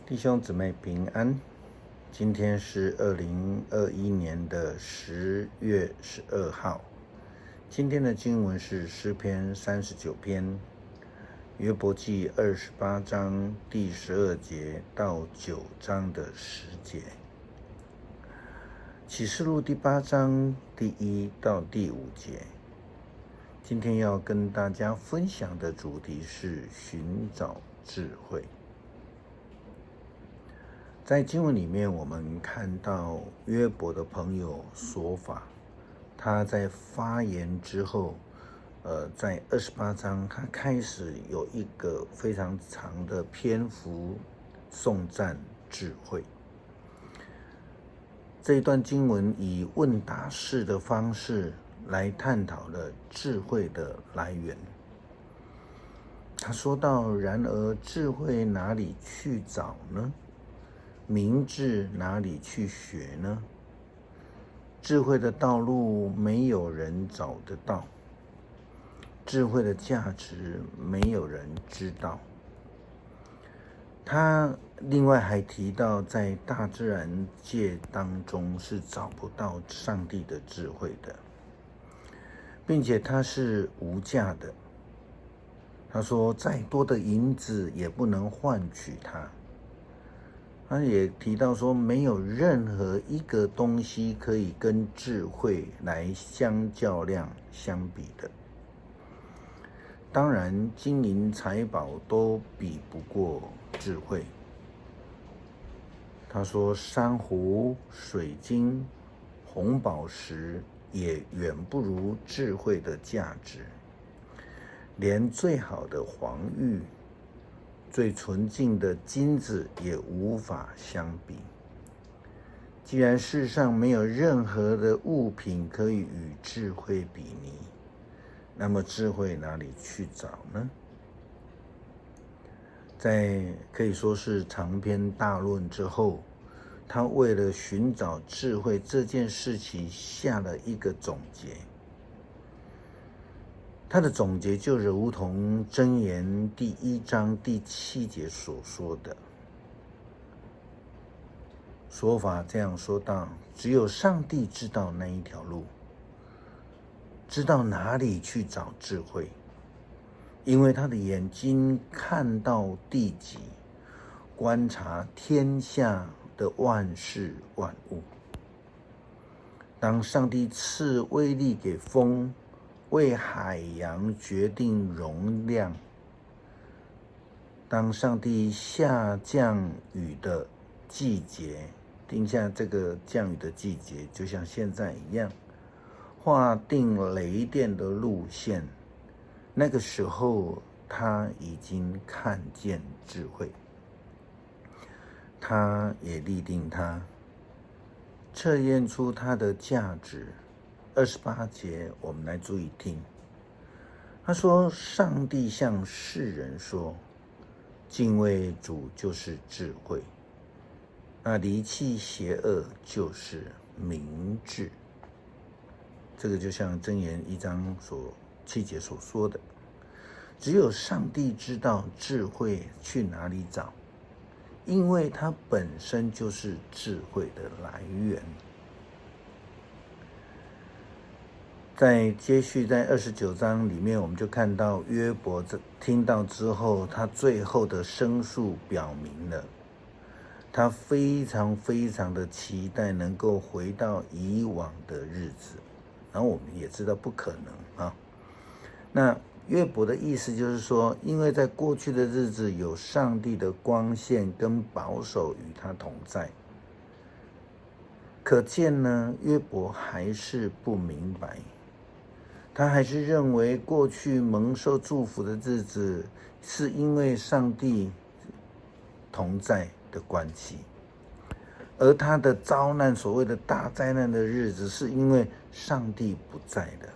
弟兄姊妹平安，今天是2021年的10月12号。今天的经文是诗篇39篇，约伯记28章第12节到9章的10节，启示录第8章第1到第5节。今天要跟大家分享的主题是寻找智慧。在经文里面，我们看到约伯的朋友所法，他在发言之后，在28章，他开始有一个非常长的篇幅颂赞智慧。这一段经文以问答式的方式来探讨了智慧的来源。他说到：然而智慧哪里去找呢？明智哪里去学呢？智慧的道路没有人找得到，智慧的价值没有人知道。他另外还提到，在大自然界当中是找不到上帝的智慧的，并且它是无价的。他说，再多的银子也不能换取它。他也提到说，没有任何一个东西可以跟智慧来相较量相比的。当然，金银财宝都比不过智慧。他说，珊瑚、水晶、红宝石也远不如智慧的价值，连最好的黄玉、最纯净的金子也无法相比。既然世上没有任何的物品可以与智慧比拟，那么智慧哪里去找呢？在可以说是长篇大论之后，他为了寻找智慧这件事情下了一个总结。他的总结就如同箴言第1章第7节所说的说法，这样说道：只有上帝知道那一条路，知道哪里去找智慧，因为他的眼睛看到地极，观察天下的万事万物。当上帝赐威力给风，为海洋决定容量，当上帝下降雨的季节，定下这个降雨的季节，就像现在一样，划定雷电的路线，那个时候他已经看见智慧，他也立定它，测验出它的价值。28节，我们来注意听。他说，上帝向世人说，敬畏主就是智慧，那离弃邪恶就是明智。这个就像箴言1章7节所说的，只有上帝知道智慧去哪里找，因为它本身就是智慧的来源。在接续在29章里面，我们就看到约伯听到之后，他最后的申诉表明了他非常非常的期待能够回到以往的日子，然后我们也知道不可能啊。那约伯的意思就是说，因为在过去的日子有上帝的光线跟保守与他同在，可见呢，约伯还是不明白，他还是认为过去蒙受祝福的日子是因为上帝同在的关系，而他的遭难，所谓的大灾难的日子，是因为上帝不在的。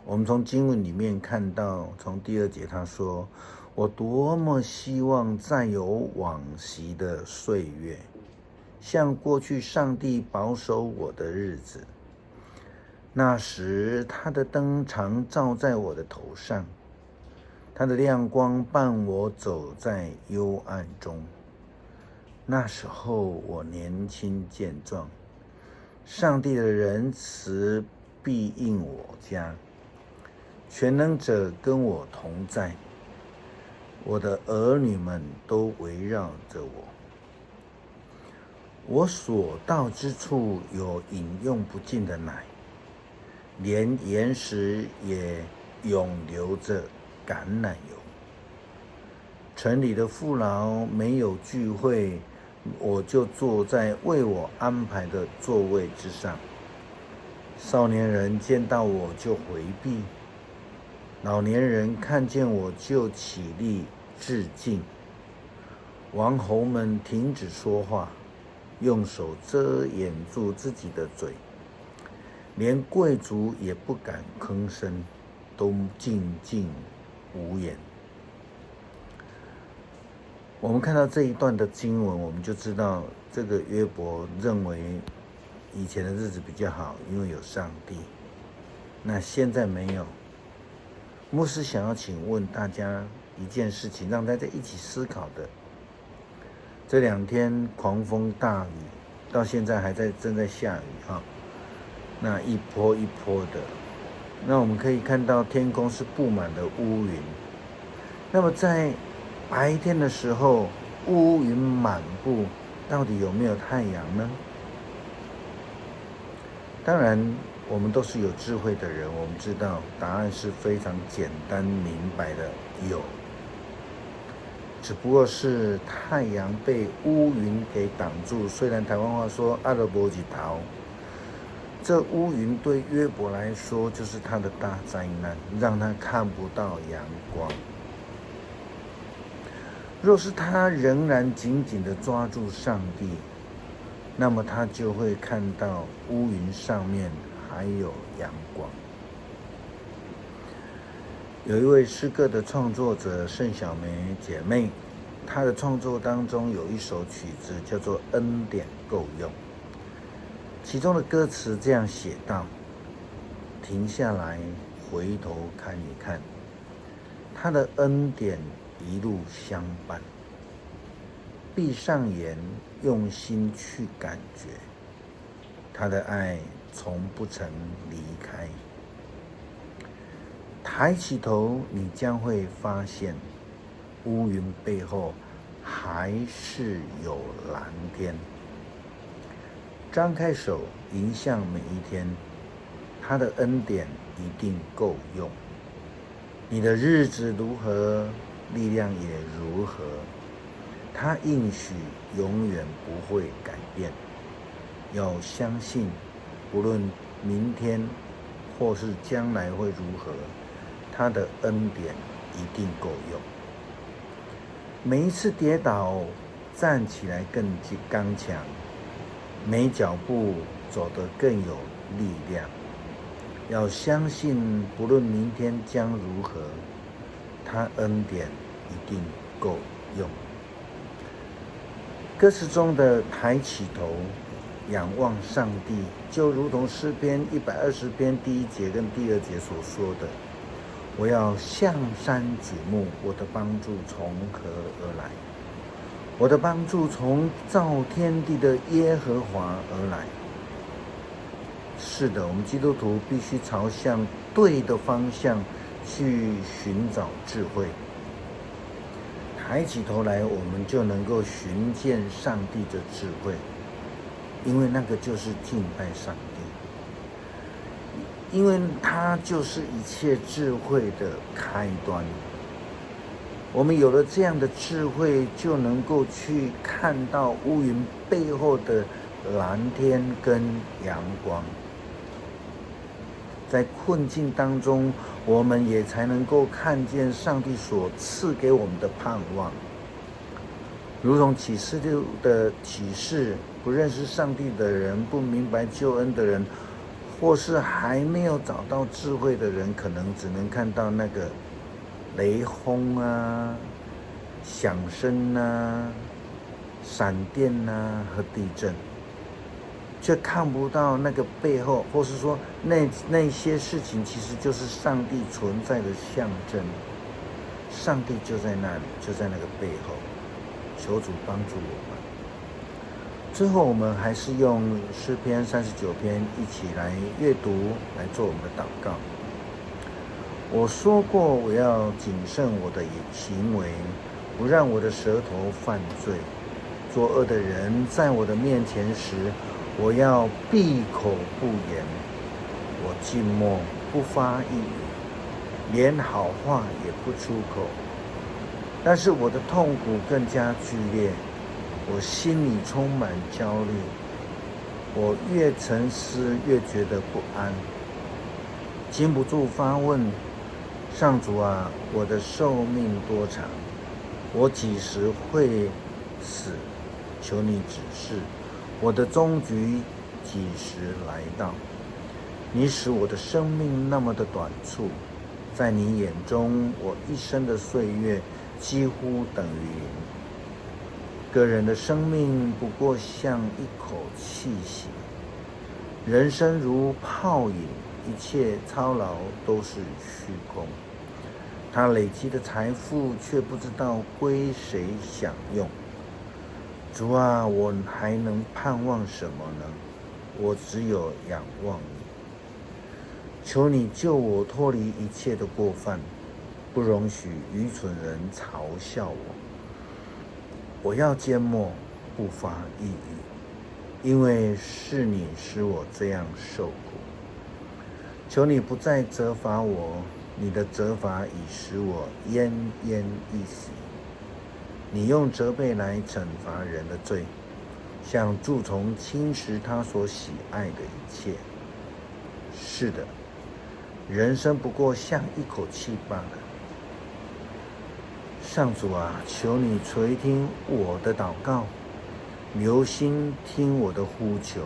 我们从经文里面看到，从第2节他说，我多么希望再有往昔的岁月，像过去上帝保守我的日子，那时他的灯常照在我的头上，他的亮光伴我走在幽暗中。那时候我年轻健壮，上帝的仁慈庇应我家，全能者跟我同在，我的儿女们都围绕着我。我所到之处有饮用不尽的奶，连岩石也涌流着橄榄油。城里的父老没有聚会，我就坐在为我安排的座位之上。少年人见到我就回避，老年人看见我就起立致敬。王侯们停止说话，用手遮掩住自己的嘴，连贵族也不敢吭声，都静静无言。我们看到这一段的经文，我们就知道这个约伯认为以前的日子比较好，因为有上帝。那现在没有。牧师想要请问大家一件事情，让大家一起思考的。这2天狂风大雨，到现在还正在下雨哈。那一波一波的，那我们可以看到天空是布满了乌云。那么在白天的时候，乌云满布，到底有没有太阳呢？当然，我们都是有智慧的人，我们知道答案是非常简单明白的，有。只不过是太阳被乌云给挡住。虽然台湾话说阿拉伯几头，这乌云对约伯来说就是他的大灾难，让他看不到阳光。若是他仍然紧紧地抓住上帝，那么他就会看到乌云上面还有阳光。有一位诗歌的创作者盛小梅姐妹，她的创作当中有一首曲子叫做《恩典够用》，其中的歌词这样写道：停下来回头看一看，他的恩典一路相伴，闭上眼用心去感觉，他的爱从不曾离开。抬起头，你将会发现乌云背后还是有蓝天。张开手迎向每一天，他的恩典一定够用。你的日子如何，力量也如何，他应许永远不会改变。要相信，不论明天或是将来会如何，他的恩典一定够用。每一次跌倒，站起来更刚强，每脚步走得更有力量。要相信，不论明天将如何，他恩典一定够用。歌词中的抬起头仰望上帝，就如同诗篇120篇第1节跟第2节所说的：我要向山举目，我的帮助从何而来？我的帮助从造天地的耶和华而来。是的，我们基督徒必须朝向对的方向去寻找智慧。抬起头来，我们就能够寻见上帝的智慧，因为那个就是敬拜上帝，因为它就是一切智慧的开端。我们有了这样的智慧，就能够去看到乌云背后的蓝天跟阳光。在困境当中，我们也才能够看见上帝所赐给我们的盼望。如同启示录的启示，不认识上帝的人，不明白救恩的人，或是还没有找到智慧的人，可能只能看到那个雷轰啊、响声啊、闪电啊和地震，却看不到那个背后，或是说那些事情其实就是上帝存在的象征。上帝就在那里，就在那个背后，求主帮助我们。最后，我们还是用诗篇39篇一起来阅读，来做我们的祷告。我说过，我要谨慎我的行为，不让我的舌头犯罪。作恶的人在我的面前时，我要闭口不言。我静默不发一语，连好话也不出口。但是我的痛苦更加剧烈，我心里充满焦虑。我越沉思越觉得不安，禁不住发问：上主啊，我的寿命多长？我几时会死？求你指示，我的终局几时来到？你使我的生命那么的短促，在你眼中，我一生的岁月几乎等于零。个人的生命不过像一口气息，人生如泡影，一切操劳都是虚空。他累积的财富却不知道归谁享用。主啊，我还能盼望什么呢？我只有仰望你。求你救我脱离一切的过犯，不容许愚蠢人嘲笑我。我要缄默，不发一语，因为是你使我这样受苦。求你不再责罚我，你的责罚已使我奄奄一息。你用责备来惩罚人的罪，像蛀虫侵蚀他所喜爱的一切。是的，人生不过像一口气罢了。上主啊，求你垂听我的祷告，留心听我的呼求。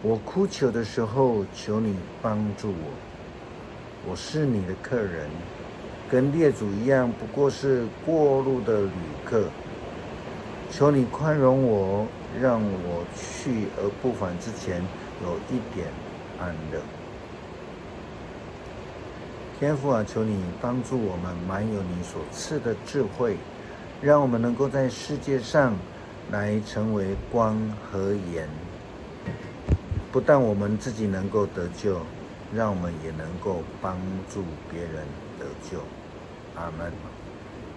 我哭求的时候，求你帮助我。我是你的客人，跟列祖一样，不过是过路的旅客。求你宽容我，让我去而不返之前有一点安乐。天父啊，求你帮助我们满有你所赐的智慧，让我们能够在世界上来成为光和盐。不但我们自己能够得救，让我们也能够帮助别人得救。阿们。